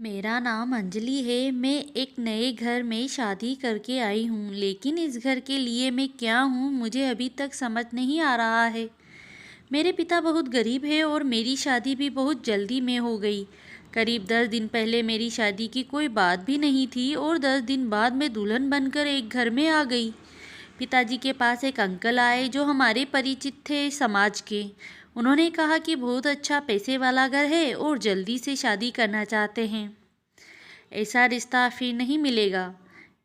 मेरा नाम अंजलि है। मैं एक नए घर में शादी करके आई हूँ, लेकिन इस घर के लिए मैं क्या हूँ मुझे अभी तक समझ नहीं आ रहा है। मेरे पिता बहुत गरीब है और मेरी शादी भी बहुत जल्दी में हो गई। करीब 10 दिन पहले मेरी शादी की कोई बात भी नहीं थी और 10 दिन बाद मैं दुल्हन बनकर एक घर में आ गई। पिताजी के पास एक अंकल आए जो हमारे परिचित थे समाज के। उन्होंने कहा कि बहुत अच्छा पैसे वाला घर है और जल्दी से शादी करना चाहते हैं। ऐसा रिश्ता फिर नहीं मिलेगा।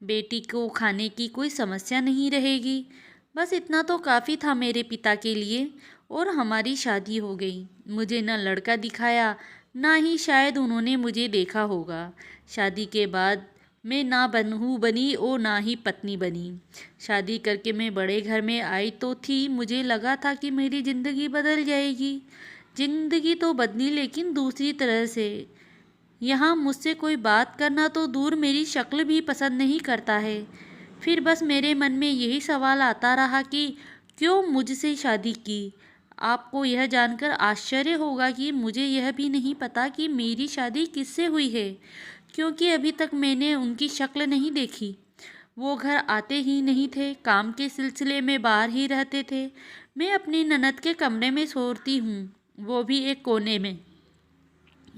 बेटी को खाने की कोई समस्या नहीं रहेगी। बस इतना तो काफ़ी था मेरे पिता के लिए और हमारी शादी हो गई। मुझे न लड़का दिखाया, ना ही शायद उन्होंने मुझे देखा होगा। शादी के बाद मैं ना बहू बनी और ना ही पत्नी बनी। शादी करके मैं बड़े घर में आई तो थी, मुझे लगा था कि मेरी ज़िंदगी बदल जाएगी। ज़िंदगी तो बदली, लेकिन दूसरी तरह से। यहाँ मुझसे कोई बात करना तो दूर, मेरी शक्ल भी पसंद नहीं करता है। फिर बस मेरे मन में यही सवाल आता रहा कि क्यों मुझसे शादी की। आपको यह जानकर आश्चर्य होगा कि मुझे यह भी नहीं पता कि मेरी शादी किससे हुई है, क्योंकि अभी तक मैंने उनकी शक्ल नहीं देखी। वो घर आते ही नहीं थे, काम के सिलसिले में बाहर ही रहते थे। मैं अपनी ननद के कमरे में सोती हूँ, वो भी एक कोने में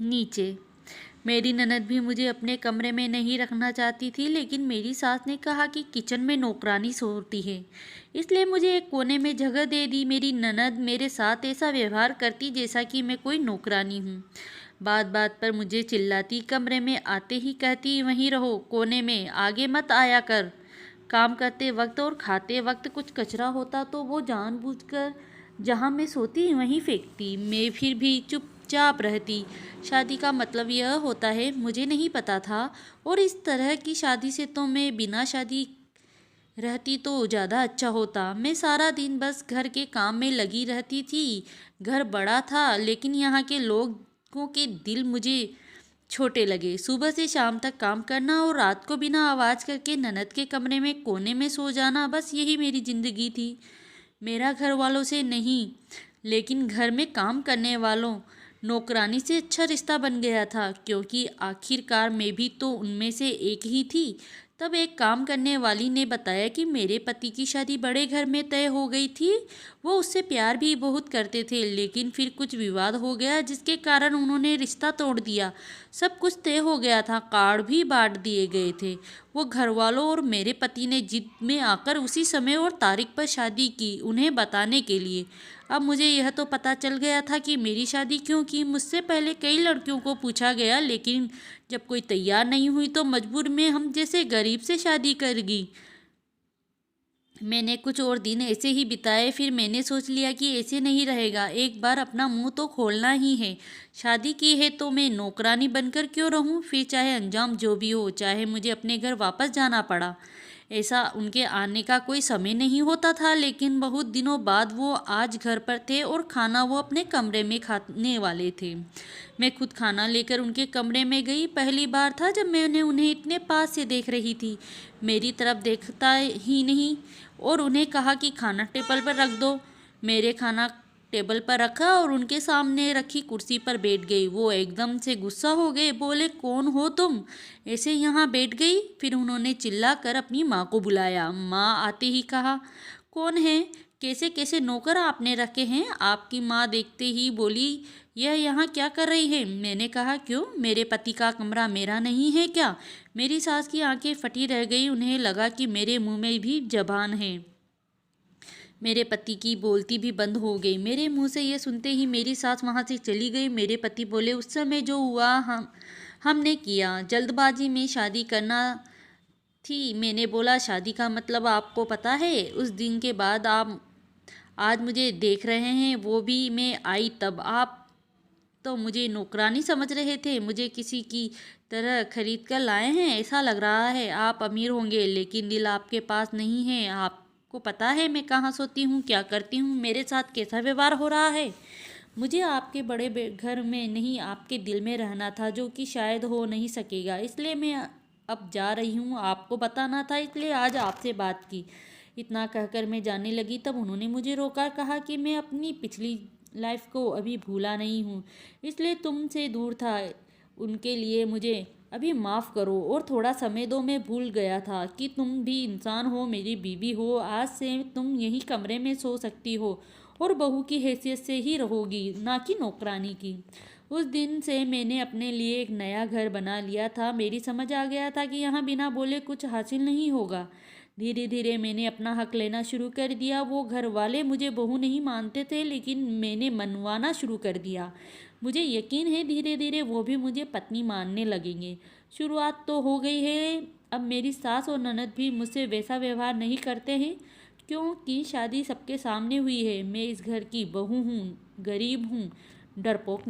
नीचे। मेरी ननद भी मुझे अपने कमरे में नहीं रखना चाहती थी, लेकिन मेरी सास ने कहा कि किचन में नौकरानी सोती है, इसलिए मुझे एक कोने में जगह दे दी। मेरी ननद मेरे साथ ऐसा व्यवहार करती जैसा कि मैं कोई नौकरानी हूँ। बात बात पर मुझे चिल्लाती, कमरे में आते ही कहती वहीं रहो कोने में, आगे मत आया कर। काम करते वक्त और खाते वक्त कुछ कचरा होता तो वो जानबूझकर जहाँ मैं सोती वहीं फेंकती। मैं फिर भी चुपचाप रहती। शादी का मतलब यह होता है मुझे नहीं पता था, और इस तरह की शादी से तो मैं बिना शादी रहती तो ज़्यादा अच्छा होता। मैं सारा दिन बस घर के काम में लगी रहती थी। घर बड़ा था, लेकिन यहाँ के लोगों के दिल मुझे छोटे लगे। सुबह से शाम तक काम करना और रात को बिना आवाज़ करके ननद के कमरे में कोने में सो जाना, बस यही मेरी ज़िंदगी थी। मेरा घर वालों से नहीं, लेकिन घर में काम करने वालों नौकरानी से अच्छा रिश्ता बन गया था, क्योंकि आखिरकार मैं भी तो उनमें से एक ही थी। तब एक काम करने वाली ने बताया कि मेरे पति की शादी बड़े घर में तय हो गई थी। वो उससे प्यार भी बहुत करते थे, लेकिन फिर कुछ विवाद हो गया जिसके कारण उन्होंने रिश्ता तोड़ दिया। सब कुछ तय हो गया था, कार्ड भी बांट दिए गए थे। वो घर वालों और मेरे पति ने जिद में आकर उसी समय और तारीख पर शादी की, उन्हें बताने के लिए। अब मुझे यह तो पता चल गया था कि मेरी शादी क्यों की। मुझसे पहले कई लड़कियों को पूछा गया, लेकिन जब कोई तैयार नहीं हुई तो मजबूर में हम जैसे गरीब से शादी करेगी। मैंने कुछ और दिन ऐसे ही बिताए, फिर मैंने सोच लिया कि ऐसे नहीं रहेगा, एक बार अपना मुंह तो खोलना ही है। शादी की है तो मैं नौकरानी बनकर क्यों रहूं, फिर चाहे अंजाम जो भी हो, चाहे मुझे अपने घर वापस जाना पड़ा। ऐसा उनके आने का कोई समय नहीं होता था, लेकिन बहुत दिनों बाद वो आज घर पर थे और खाना वो अपने कमरे में खाने वाले थे। मैं खुद खाना लेकर उनके कमरे में गई। पहली बार था जब मैंने उन्हें इतने पास से देख रही थी। मेरी तरफ देखता ही नहीं और उन्हें कहा कि खाना टेबल पर रख दो। मेरे खाना टेबल पर रखा और उनके सामने रखी कुर्सी पर बैठ गई। वो एकदम से गुस्सा हो गए, बोले कौन हो तुम, ऐसे यहाँ बैठ गई। फिर उन्होंने चिल्ला कर अपनी माँ को बुलाया। माँ आते ही कहा कौन है, कैसे कैसे नौकर आपने रखे हैं। आपकी माँ देखते ही बोली यह यहाँ क्या कर रही है। मैंने कहा क्यों, मेरे पति का कमरा मेरा नहीं है क्या। मेरी सास की आंखें फटी रह गई, उन्हें लगा कि मेरे मुंह में भी जबान है। मेरे पति की बोलती भी बंद हो गई। मेरे मुंह से ये सुनते ही मेरी सास वहाँ से चली गई। मेरे पति बोले उस समय जो हुआ हमने किया, जल्दबाजी में शादी करना थी। मैंने बोला शादी का मतलब आपको पता है। उस दिन के बाद आप आज मुझे देख रहे हैं, वो भी मैं आई तब। आप तो मुझे नौकरानी समझ रहे थे, मुझे किसी की तरह खरीद कर लाए हैं। ऐसा लग रहा है आप अमीर होंगे, लेकिन दिल आपके पास नहीं है। आपको पता है मैं कहाँ सोती हूँ, क्या करती हूँ, मेरे साथ कैसा व्यवहार हो रहा है। मुझे आपके बड़े घर में नहीं, आपके दिल में रहना था, जो कि शायद हो नहीं सकेगा। इसलिए मैं अब जा रही हूँ, आपको बताना था, इसलिए आज आपसे बात की। इतना कहकर मैं जाने लगी, तब उन्होंने मुझे रोका, कहा कि मैं अपनी पिछली लाइफ को अभी भूला नहीं हूँ, इसलिए तुमसे दूर था। उनके लिए मुझे अभी माफ़ करो और थोड़ा समय दो। मैं भूल गया था कि तुम भी इंसान हो, मेरी बीवी हो। आज से तुम यही कमरे में सो सकती हो और बहू की हैसियत से ही रहोगी, ना कि नौकरानी की। उस दिन से मैंने अपने लिए एक नया घर बना लिया था। मेरी समझ आ गया था कि यहाँ बिना बोले कुछ हासिल नहीं होगा। धीरे धीरे मैंने अपना हक लेना शुरू कर दिया। वो घर वाले मुझे बहू नहीं मानते थे, लेकिन मैंने मनवाना शुरू कर दिया। मुझे यकीन है धीरे धीरे वो भी मुझे पत्नी मानने लगेंगे। शुरुआत तो हो गई है। अब मेरी सास और ननद भी मुझसे वैसा व्यवहार नहीं करते हैं, क्योंकि शादी सबके सामने हुई है। मैं इस घर की बहू हूँ, गरीब हूँ, डरपोक